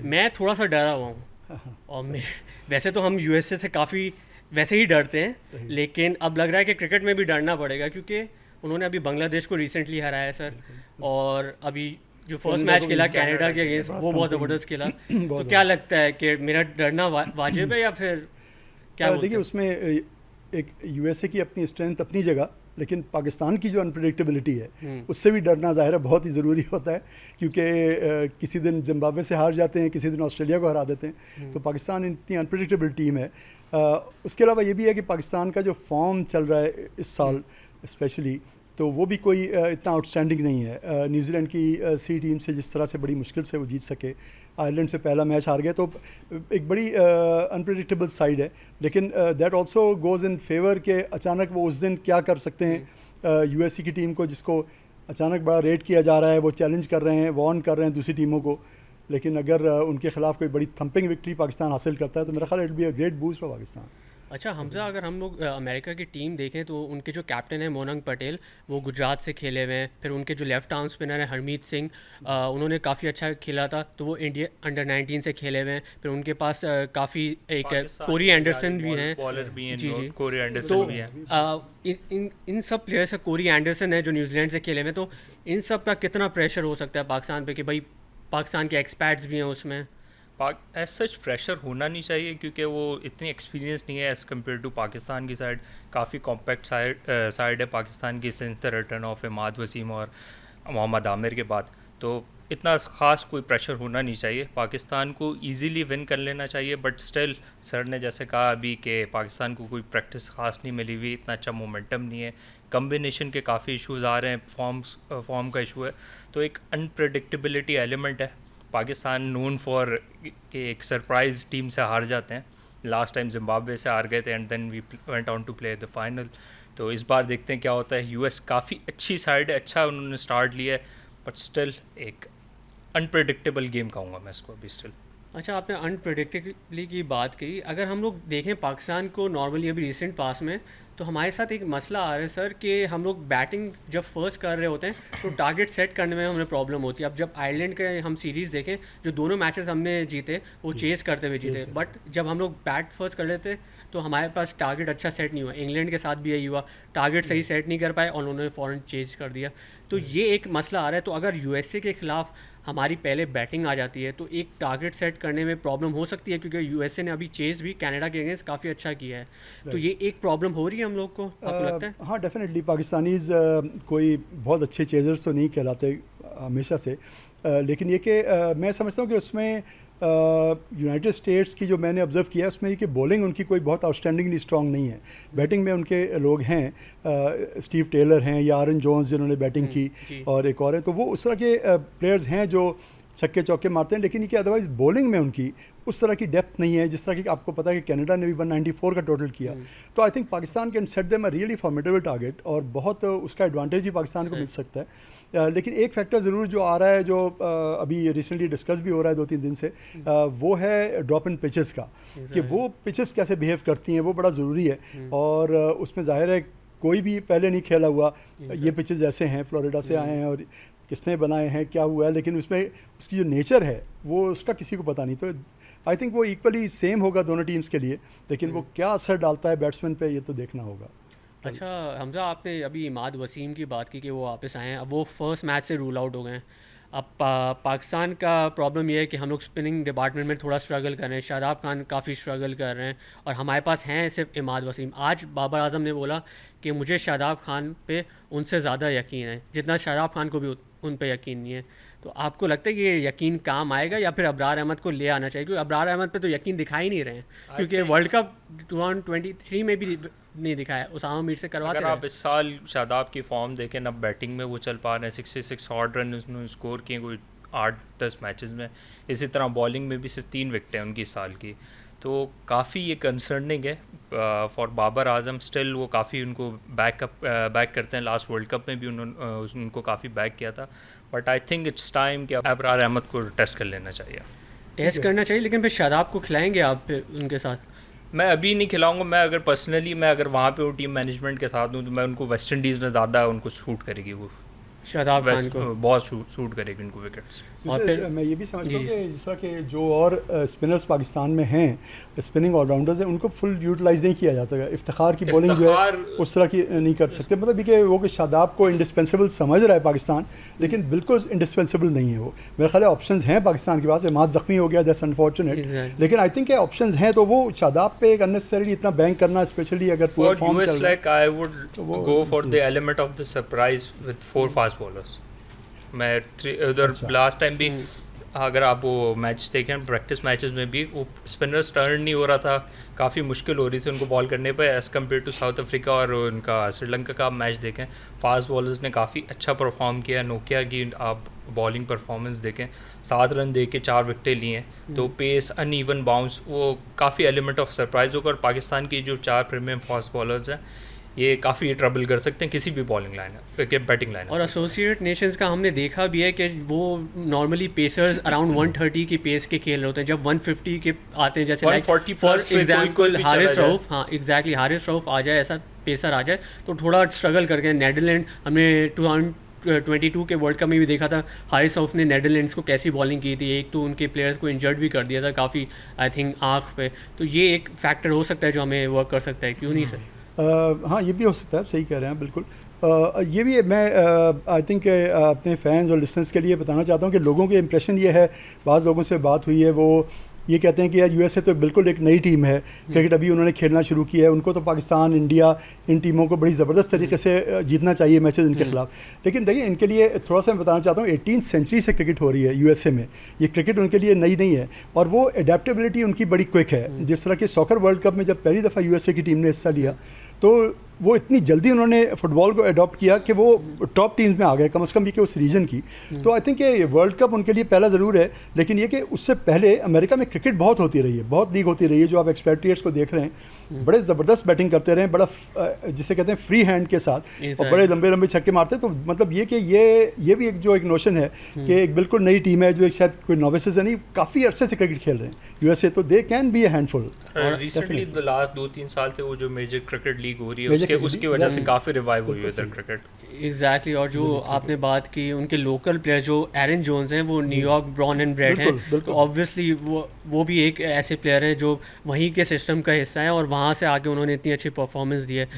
मैं थोड़ा सा डरा हुआ हूँ। और मैं वैसे तो हम यूएसए से काफ़ी वैसे ही डरते हैं, सही। लेकिन अब लग रहा है कि क्रिकेट में भी डरना पड़ेगा, क्योंकि उन्होंने अभी बांग्लादेश को रिसेंटली हराया है सर। बिल्कुल बिल्कुल। और अभी जो फर्स्ट कनाडा मैच को भी खेला कनाडा कनाडा के के लिए अगेंस्ट, बड़ा वो बहुत थम्पिंग ज़बरदस्त खेला। बहुत तो क्या ज़्यादा। लगता है कि मेरा डरना वाजिब है या फिर क्या बोलते देखिए हैं? उसमें एक यूएसए की अपनी स्ट्रेंथ अपनी जगह, लेकिन पाकिस्तान की जो अनप्रडिक्टेबिलिटी है उससे भी डरना ज़ाहिर है बहुत ही ज़रूरी होता है, क्योंकि किसी दिन जिम्बाब्वे से हार जाते हैं, किसी दिन ऑस्ट्रेलिया को हरा देते हैं, तो पाकिस्तान इतनी अनप्रडिक्टेबल टीम है। उसके अलावा ये भी है कि पाकिस्तान का जो फॉर्म चल रहा है इस साल स्पेशली, तो वो भी कोई इतना आउटस्टैंडिंग नहीं है। न्यूजीलैंड की सी टीम से जिस तरह से बड़ी मुश्किल से वो जीत सके, आयरलैंड से पहला मैच हार गए, तो एक बड़ी अनप्रेडिक्टेबल साइड है। लेकिन that also goes in favour के अचानक वो उस दिन क्या कर सकते हैं यूएसए की टीम को, जिसको अचानक बड़ा रेट किया जा रहा है, वो चैलेंज कर रहे हैं, वार्न कर रहे हैं दूसरी टीमों को। लेकिन अगर उनके खिलाफ कोई बड़ी थंपिंग विक्ट्री पाकिस्तान हासिल करता है तो मेरा ख्याल it be a great boost for Pakistan. अच्छा हमजा, अगर हम लोग अमेरिका की टीम देखें तो उनके जो कैप्टन है मोनंग पटेल, वो गुजरात से खेले हुए हैं। फिर उनके जो लेफ्ट आर्म स्पिनर है हरमीत सिंह, उन्होंने काफ़ी अच्छा खेला था, तो वो इंडिया अंडर 19 से खेले हुए हैं। फिर उनके पास काफ़ी एक कोरी एंडरसन भी हैं। बॉलर भी हैं, जी जी। कोरी तो एंडरसन भी हैं। इन सब प्लेयर्स से, कोरी एंडरसन है जो न्यूजीलैंड से खेले हुए हैं, तो इन सब का कितना प्रेशर हो सकता है पाकिस्तान पे कि भाई पाकिस्तान के एक्सपैट्स भी हैं उसमें? पाक एज सच प्रेशर होना नहीं चाहिए, क्योंकि वो इतनी एक्सपीरियंस नहीं है एज़ कम्पेयर टू पाकिस्तान की साइड। काफ़ी कॉम्पैक्ट साइड है पाकिस्तान की since the return of Imad Wasim और मोहम्मद आमिर के बाद। तो इतना ख़ास कोई प्रेशर होना नहीं चाहिए, पाकिस्तान को इजीली विन कर लेना चाहिए। बट स्टिल सर ने जैसे कहा अभी कि पाकिस्तान को कोई प्रैक्टिस ख़ास नहीं मिली हुई, इतना अच्छा मोमेंटम नहीं है, कम्बिनेशन के काफ़ी इश्यूज़ आ रहे हैं, फॉर्म का इशू है, तो एक अनप्रडिक्टेबिलिटी एलिमेंट है। पाकिस्तान नोन फॉर कि एक सरप्राइज़ टीम से हार जाते हैं। लास्ट टाइम जिम्बाब्वे से हार गए थे and then we went on to play the final. तो इस बार देखते हैं क्या होता है। यूएस काफ़ी अच्छी साइड है, अच्छा उन्होंने स्टार्ट लिया है, बट स्टिल एक अनप्रडिक्टेबल गेम कहूँगा मैं इसको अभी स्टिल। अच्छा, आपने अनप्रडिक्टेबली की बात की। अगर हम लोग देखें पाकिस्तान को नॉर्मली अभी रिसेंट पास में, तो हमारे साथ एक मसला आ रहा है सर कि हम लोग बैटिंग जब फर्स्ट कर रहे होते हैं तो टारगेट सेट करने में हमें प्रॉब्लम होती है। अब जब आयरलैंड के हम सीरीज़ देखें, जो दोनों मैचेस हमने जीते वो चेस करते हुए जीते, बट जब हम लोग बैट फर्स्ट कर लेते तो हमारे पास टारगेट अच्छा सेट नहीं हुआ। इंग्लैंड के साथ भी यही हुआ, टारगेट सही सेट नहीं कर पाए और उन्होंने फ़ौरन चेज कर दिया। तो ये एक मसला आ रहा है। तो अगर यूएसए के ख़िलाफ़ हमारी पहले बैटिंग आ जाती है तो एक टारगेट सेट करने में प्रॉब्लम हो सकती है, क्योंकि यूएसए ने अभी चेज़ भी कनाडा के अगेंस्ट काफ़ी अच्छा किया है। तो ये एक प्रॉब्लम हो रही है हम लोग को, आपको लगता है? हाँ डेफिनेटली पाकिस्तानीज़ कोई बहुत अच्छे चेजर्स तो नहीं कहलाते हमेशा से, लेकिन ये कि मैं समझता हूँ कि उसमें यूनाइटेड स्टेट्स की जो मैंने ऑब्ज़र्व किया है उसमें ये कि बॉलिंग उनकी कोई बहुत आउटस्टैंडिंगली स्ट्रॉन्ग नहीं है। बैटिंग में उनके लोग हैं, स्टीव टेलर हैं या आरन जोन्स जिन्होंने बैटिंग की, और एक और है, तो वो उस तरह के प्लेयर्स हैं जो छक्के चौके मारते हैं, लेकिन ये कि अदरवाइज़ बॉलिंग में उनकी उस तरह की डेप्थ नहीं है जिस तरह की आपको पता है कि कनाडा ने भी 194 का टोटल किया। तो I think Pakistan can set them a really formidable target, और बहुत उसका एडवांटेज भी पाकिस्तान को मिल सकता है। लेकिन एक फैक्टर ज़रूर जो आ रहा है, जो अभी रिसेंटली डिस्कस भी हो रहा है 2-3 दिन से, वो है ड्रॉप इन पिचेस का, कि वो पिचेस कैसे बिहेव करती हैं, वो बड़ा ज़रूरी है। और उसमें ज़ाहिर है कोई भी पहले नहीं खेला हुआ, ये पिचेस ऐसे हैं, फ्लोरिडा से आए हैं और किसने बनाए हैं, क्या हुआ है, लेकिन उसमें उसकी जो नेचर है वो उसका किसी को पता नहीं। तो आई थिंक वो इक्वली सेम होगा दोनों टीम्स के लिए, लेकिन वो क्या असर डालता है बैट्समैन पे ये तो देखना होगा। अच्छा हमजा, आपने अभी इमाद वसीम की बात की कि वो वापस आए हैं। अब वो फर्स्ट मैच से रूल आउट हो गए हैं। अब पाकिस्तान का प्रॉब्लम ये है कि हम लोग स्पिनिंग डिपार्टमेंट में थोड़ा स्ट्रगल कर रहे हैं। शादाब खान काफ़ी स्ट्रगल कर रहे हैं और हमारे पास हैं सिर्फ इमाद वसीम। आज बाबर आजम ने बोला कि मुझे शादाब खान पे उनसे ज़्यादा यकीन है जितना शादाब खान को भी उन पे यकीन नहीं है। तो आपको लगता है कि ये यकीन काम आएगा या फिर अबरार अहमद को ले आना चाहिए? क्योंकि अबरार अहमद पे तो यकीन दिखा ही नहीं रहे हैं, क्योंकि वर्ल्ड कप 2023 में भी नहीं दिखाया, उसामा मीर से करवाते अगर रहे। आप इस साल शादाब की फॉर्म देखें ना, बैटिंग में वो चल पा रहे हैं, 66 ऑड रन उसने स्कोर किए कोई 8-10 मैचेस में। इसी तरह बॉलिंग में भी सिर्फ 3 विकेटें उनकी साल की, तो काफ़ी ये कंसर्निंग है फॉर बाबर आजम। स्टिल वो काफ़ी उनको बैक करते हैं, लास्ट वर्ल्ड कप में भी उन्होंने उनको काफ़ी बैक किया था। But I think it's time कि अबरार अहमद को टेस्ट कर लेना चाहिए। टेस्ट करना चाहिए, लेकिन फिर शादाब को खिलाएंगे आप फिर उनके साथ? मैं अभी नहीं खिलाऊंगा। मैं अगर पर्सनली मैं अगर वहाँ पे वो टीम मैनेजमेंट के साथ हूँ तो मैं उनको वेस्ट इंडीज़ में ज़्यादा उनको सूट करेगी वो शादाब खान को। बहुत सूट करेगी उनको विकेट्स। और जैसे फिर मैं ये भी समझता हूँ जी, कि जिस तरह के जो और स्पिनर्स पाकिस्तान में हैं, स्पिनिंग ऑलराउंडर्स हैं, उनको फुल यूटिलाइज नहीं किया जाता है। इफ्तिखार की बॉलिंग जो है उस तरह की नहीं कर सकते, मतलब ये कि वो कि शादाब को इंडिस्पेंसिबल समझ रहा है पाकिस्तान, लेकिन बिल्कुल इंडिस्पेंसिबल नहीं है वो। मेरा ख्याल है ऑप्शंस हैं पाकिस्तान के पास। इमाद ज़ख्मी हो गया, दैट्स अनफॉर्चुनेट, Exactly. लेकिन आई थिंक ऑप्शंस हैं, तो वो शादाब पे एक अननेसेसरी इतना बैंक करना, स्पेशली अगर पूरा For फॉर्म US, चल रहा है। like I would वो- go for ji. the element of the surprise with 4 fast bowlers. मैं उधर अच्छा। लास्ट टाइम भी अगर आप वो मैच देखें, प्रैक्टिस मैचेस में भी वो स्पिनर्स टर्न नहीं हो रहा था, काफ़ी मुश्किल हो रही थी उनको बॉल करने पे as compare to South Africa और उनका श्रीलंका का आप मैच देखें, फास्ट बॉलर्स ने काफ़ी अच्छा परफॉर्म किया। नोकिया की आप बॉलिंग परफॉर्मेंस देखें, 7 रन दे के 4 विकेटें लिए हैं, तो पेस अनइवन बाउंस, वो काफ़ी एलिमेंट ऑफ सरप्राइज होकर पाकिस्तान की जो 4 प्रीमियम फास्ट बॉलर्स हैं ये काफ़ी ट्रबल कर सकते हैं किसी भी बॉलिंग लाइन के बैटिंग लाइन। और एसोसिएटेड नेशंस का हमने देखा भी है कि वो नॉर्मली पेसर्स अराउंड 130 की पेस के खेल रहे होते हैं, जब 150 के आते हैं, जैसे 140 plus पे कोई एग्जाम्पल भी चला हारिस जाए। रऊफ, हाँ एग्जैक्टली हारिस रऊफ आ जाए, ऐसा पेसर आ जाए तो थोड़ा स्ट्रगल करके। नेदरलैंड हमने 2022 के वर्ल्ड कप में भी देखा था, हारिस रऊफ ने नेदरलैंड्स को कैसी बॉलिंग की थी, एक तो उनके प्लेयर्स को इंजर्ड भी कर दिया था काफ़ी, आई थिंक आँख पे। तो ये एक फैक्टर हो सकता है जो हमें वर्क कर सकता है, क्यों नहीं सर? हाँ, ये भी हो सकता है, सही कह रहे हैं बिल्कुल। ये भी मैं आई थिंक अपने फैंस और लिसनर्स के लिए बताना चाहता हूँ कि लोगों के इंप्रेशन ये है, बाज़ लोगों से बात हुई है, वो ये कहते हैं कि यार यूएसए तो बिल्कुल एक नई टीम है, क्रिकेट अभी उन्होंने खेलना शुरू किया है, उनको तो पाकिस्तान, इंडिया, इन टीमों को बड़ी ज़बरदस्त तरीके से जीतना चाहिए मैचेस इनके खिलाफ। लेकिन देखिए, इनके लिए थोड़ा सा मैं बताना चाहता हूँ, 18th सेंचुरी से क्रिकेट हो रही है यूएसए में, ये क्रिकेट उनके लिए नई नहीं है, और वो एडेप्टेबिलिटी उनकी बड़ी क्विक है। जिस तरह के सॉकर वर्ल्ड कप में जब पहली दफ़ा यूएसए की टीम ने हिस्सा लिया, तो वो इतनी जल्दी उन्होंने फुटबॉल को अडॉप्ट किया कि वो टॉप टीम्स में आ गए, कम से कम ये कि उस रीजन की। तो आई थिंक ये वर्ल्ड कप उनके लिए पहला ज़रूर है, लेकिन ये कि उससे पहले अमेरिका में क्रिकेट बहुत होती रही है, बहुत लीग होती रही है। जो आप एक्सपेट्रिएट्स को देख रहे हैं, बड़े ज़बरदस्त बैटिंग करते रहे हैं, बड़ा जिसे कहते हैं फ्री हैंड के साथ, और बड़े लंबे लंबे छक्के मारते हैं। तो मतलब ये कि ये भी एक जो एक नोशन है कि एक बिल्कुल नई टीम है, जो एक शायद कोई नोविसेस है नहीं, काफ़ी अरसे से क्रिकेट खेल रहे हैं यूएसए, तो they can be A handful. Recently the last 2-3 साल से वो जो मेजर क्रिकेट लीग हो रही है उसकी वजह से काफ़ी रिवाइव हुई है इधर क्रिकेट। एग्जैक्टली। और जो आपने बात की उनके लोकल प्लेयर जो एरन जोन्स हैं, वो न्यूयॉर्क ब्रॉन एंड ब्रेड हैं, तो ऑब्वियसली वो भी एक ऐसे प्लेयर हैं जो वहीं के सिस्टम का हिस्सा है, और वहाँ से आके उन्होंने इतनी अच्छी परफॉर्मेंस दी है।